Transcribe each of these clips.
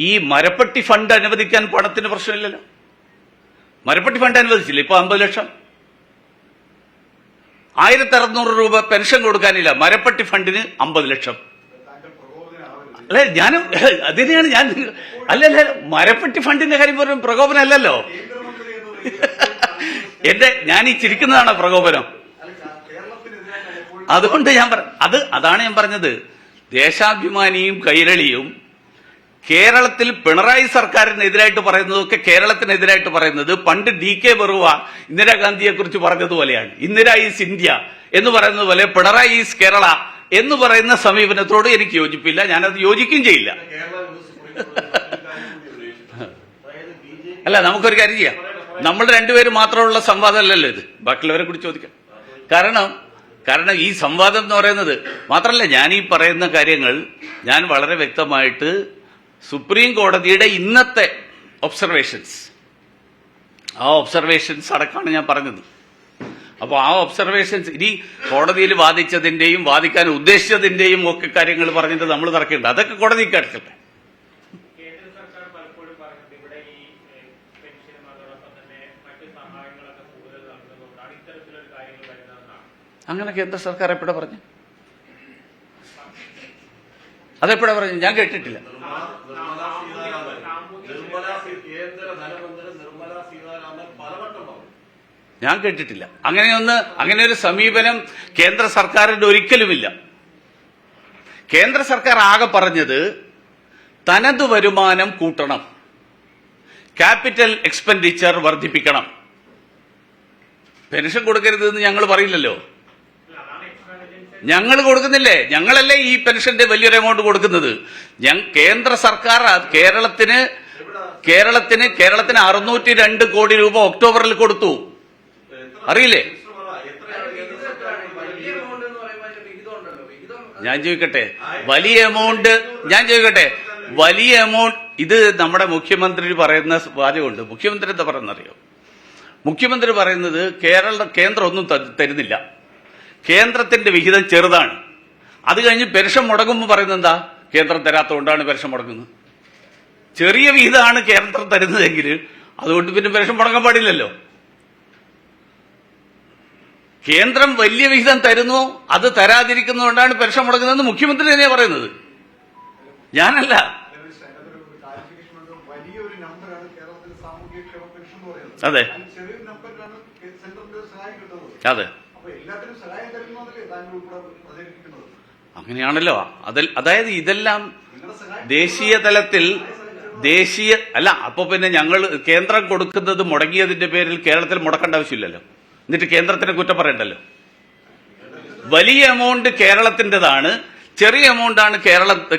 ഈ മരപ്പട്ടി ഫണ്ട് അനുവദിക്കാൻ പണത്തിന് പ്രശ്നമില്ലല്ലോ. മരപ്പട്ടി ഫണ്ട് അനുവദിച്ചില്ല. ഇപ്പൊ 50 ലക്ഷം 1600 രൂപ പെൻഷൻ കൊടുക്കാനില്ല. മരപ്പട്ടി ഫണ്ടിന് 50 ലക്ഷം. അല്ലെ ഞാനും അതിനെയാണ് ഞാൻ അല്ലല്ല മരപ്പട്ടി ഫണ്ടിന്റെ കാര്യം പറഞ്ഞ പ്രകോപനമല്ലല്ലോ. ഞാൻ ഈ ചിരിക്കുന്നതാണ് പ്രകോപനം. അതുകൊണ്ട് അതാണ് ഞാൻ പറഞ്ഞത്. ദേശാഭിമാനിയും കൈരളിയും കേരളത്തിൽ പിണറായി സർക്കാരിനെതിരായിട്ട് പറയുന്നതൊക്കെ കേരളത്തിനെതിരായിട്ട് പറയുന്നത് പണ്ട് DK ബറുവ ഇന്ദിരാഗാന്ധിയെ കുറിച്ച് പറഞ്ഞതുപോലെയാണ്. ഇന്ദിര ഈസ് ഇന്ത്യ എന്ന് പറയുന്നത് പോലെ പിണറായി ഈസ് കേരള എന്ന് പറയുന്ന സമീപനത്തോട് എനിക്ക് യോജിപ്പില്ല. ഞാനത് യോജിക്കുകയും ചെയ്യില്ല. അല്ല, നമുക്കൊരു കാര്യം ചെയ്യാം. നമ്മൾ രണ്ടുപേരും മാത്രമുള്ള സംവാദമല്ലല്ലോ ഇത്. ബാക്കിയുള്ളവരെ കൂടി ചോദിക്കാം. കാരണം ഈ സംവാദം എന്ന് പറയുന്നത് മാത്രമല്ല, ഞാൻ ഈ പറയുന്ന കാര്യങ്ങൾ ഞാൻ വളരെ വ്യക്തമായിട്ട് സുപ്രീം കോടതിയുടെ ഇന്നത്തെ ഒബ്സർവേഷൻസ് അടക്കമാണ് ഞാൻ പറഞ്ഞത്. അപ്പോൾ ആ ഒബ്സർവേഷൻസ് ഇനി കോടതിയിൽ വാദിച്ചതിന്റെയും വാദിക്കാൻ ഉദ്ദേശിച്ചതിന്റെയും ഒക്കെ കാര്യങ്ങൾ പറഞ്ഞിട്ട് നമ്മൾ തർക്കമുണ്ട്. അതൊക്കെ കോടതി കേൾക്കട്ടെ. അങ്ങനെ കേന്ദ്ര സർക്കാർ എപ്പോഴാ പറഞ്ഞു? അതെപ്പോഴാ പറഞ്ഞു? ഞാൻ കേട്ടിട്ടില്ല. ഞാൻ കേട്ടിട്ടില്ല അങ്ങനെ ഒരു സമീപനം കേന്ദ്ര സർക്കാരിന്റെ ഒരിക്കലുമില്ല. കേന്ദ്ര സർക്കാർ ആകെ പറഞ്ഞത് തനത് വരുമാനം കൂട്ടണം, ക്യാപിറ്റൽ എക്സ്പെൻഡിച്ചർ വർദ്ധിപ്പിക്കണം. പെൻഷൻ കൊടുക്കരുത് എന്ന് ഞങ്ങൾ പറയില്ലല്ലോ. ഞങ്ങൾ കൊടുക്കുന്നില്ലേ? ഞങ്ങളല്ലേ ഈ പെൻഷന്റെ വലിയൊരു എമൗണ്ട് കൊടുക്കുന്നത്. കേന്ദ്ര സർക്കാർ കേരളത്തിന് 602 കോടി രൂപ ഒക്ടോബറിൽ കൊടുത്തു. അറിയില്ലേ? ഞാൻ ചോദിക്കട്ടെ, വലിയ എമൗണ്ട് ഇത് നമ്മുടെ മുഖ്യമന്ത്രി പറയുന്ന വാചകമുണ്ട്. മുഖ്യമന്ത്രി എന്താ പറയുന്നറിയോ? മുഖ്യമന്ത്രി പറയുന്നത് കേന്ദ്രം ഒന്നും തരുന്നില്ല, കേന്ദ്രത്തിന്റെ വിഹിതം ചെറുതാണ്. അത് കഴിഞ്ഞ് പെൻഷൻ മുടങ്ങുമ്പോൾ പറയുന്നത് എന്താ? കേന്ദ്രം തരാത്തതുകൊണ്ടാണ് പെൻഷൻ മുടങ്ങുന്നത്. ചെറിയ വിഹിതമാണ് കേന്ദ്രം തരുന്നതെങ്കിൽ അതുകൊണ്ട് പിന്നെ പെൻഷൻ മുടങ്ങാൻ പാടില്ലല്ലോ. കേന്ദ്രം വലിയ വിഹിതം തരുന്നു, അത് തരാതിരിക്കുന്നതുകൊണ്ടാണ് പെൻഷൻ മുടങ്ങുന്നതെന്ന് മുഖ്യമന്ത്രി തന്നെയാണ് പറയുന്നത്, ഞാനല്ല. അതെ അതെ, അങ്ങനെയാണല്ലോ. അതായത് ഇതെല്ലാം ദേശീയ തലത്തിൽ അല്ല. അപ്പൊ പിന്നെ ഞങ്ങൾ കേന്ദ്രം കൊടുക്കുന്നത് മുടങ്ങിയതിന്റെ പേരിൽ കേരളത്തിൽ മുടക്കേണ്ട ആവശ്യമില്ലല്ലോ. എന്നിട്ട് കേന്ദ്രത്തിനെ കുറ്റം പറയണ്ടല്ലോ. വലിയ എമൗണ്ട് കേരളത്തിൻ്റെതാണ്, ചെറിയ എമൗണ്ടാണ്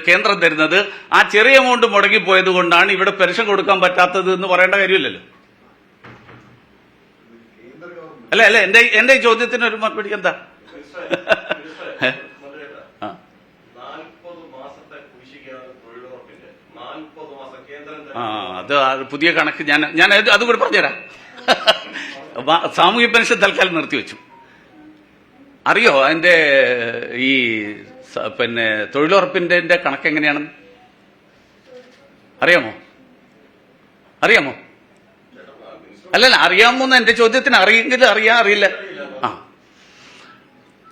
കേന്ദ്രം തരുന്നത്. ആ ചെറിയ എമൗണ്ട് മുടങ്ങിപ്പോയത് കൊണ്ടാണ് ഇവിടെ പെൻഷൻ കൊടുക്കാൻ പറ്റാത്തത് എന്ന് പറയേണ്ട കാര്യമില്ലല്ലോ. അല്ല എന്റെ ചോദ്യത്തിന് ഒരു മറുപടി എന്താ? അത് പുതിയ കണക്ക് ഞാൻ അതുകൂടി പറഞ്ഞുതരാം. സാമൂഹ്യ പെൻഷൻ തൽക്കാലം നിർത്തിവെച്ചു. അറിയോ അതിന്റെ ഈ തൊഴിലുറപ്പിന്റെ കണക്ക് എങ്ങനെയാണെന്ന് അറിയാമോ? അല്ലല്ല, അറിയാമോന്ന് എന്റെ ചോദ്യത്തിന് അറിയെങ്കിൽ അറിയില്ല.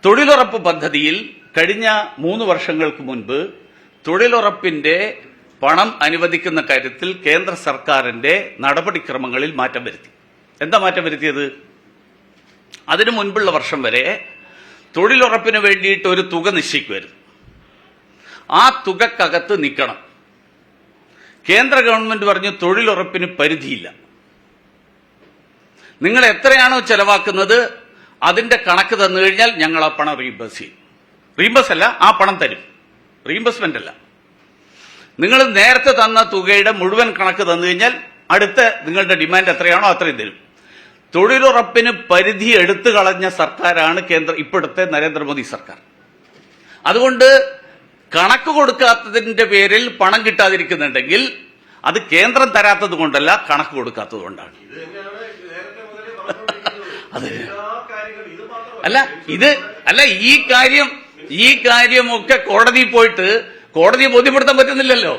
തൊഴിലുറപ്പ് പദ്ധതിയിൽ കഴിഞ്ഞ 3 വർഷങ്ങൾക്ക് മുൻപ് തൊഴിലുറപ്പിന്റെ പണം അനുവദിക്കുന്ന കാര്യത്തിൽ കേന്ദ്ര സർക്കാരിന്റെ നടപടിക്രമങ്ങളിൽ മാറ്റം വരുത്തി. എന്താ മാറ്റം വരുത്തിയത്? അതിനു മുൻപുള്ള വർഷം വരെ തൊഴിലുറപ്പിന് വേണ്ടിയിട്ട് ഒരു തുക നിശ്ചയിക്കുമായിരുന്നു. ആ തുകക്കകത്ത് നിൽക്കണം. കേന്ദ്ര ഗവൺമെന്റ് പറഞ്ഞു തൊഴിലുറപ്പിന് പരിധിയില്ല, നിങ്ങൾ എത്രയാണോ ചെലവാക്കുന്നത് അതിന്റെ കണക്ക് തന്നു കഴിഞ്ഞാൽ ഞങ്ങൾ ആ പണം റീഇംബേഴ്സ് ചെയ്യും. റീഇംബേഴ്സ് അല്ല, ആ പണം തരും, റീഇംബേഴ്സ്മെന്റ് അല്ല. നിങ്ങൾ നേരത്തെ തന്ന തുകയുടെ മുഴുവൻ കണക്ക് തന്നു കഴിഞ്ഞാൽ അടുത്ത നിങ്ങളുടെ ഡിമാൻഡ് എത്രയാണോ അത്രയും തരും. തൊഴിലുറപ്പിന് പരിധി എടുത്തു കളഞ്ഞ സർക്കാരാണ് ഇപ്പോഴത്തെ നരേന്ദ്രമോദി സർക്കാർ. അതുകൊണ്ട് കണക്ക് കൊടുക്കാത്തതിന്റെ പേരിൽ പണം കിട്ടാതിരിക്കുന്നുണ്ടെങ്കിൽ അത് കേന്ദ്രം തരാത്തത് കൊണ്ടല്ല, കണക്ക് കൊടുക്കാത്തത് കൊണ്ടാണ്. ഈ കാര്യമൊക്കെ കോടതിയിൽ പോയിട്ട് കോടതിയെ ബോധ്യപ്പെടുത്താൻ പറ്റുന്നില്ലല്ലോ.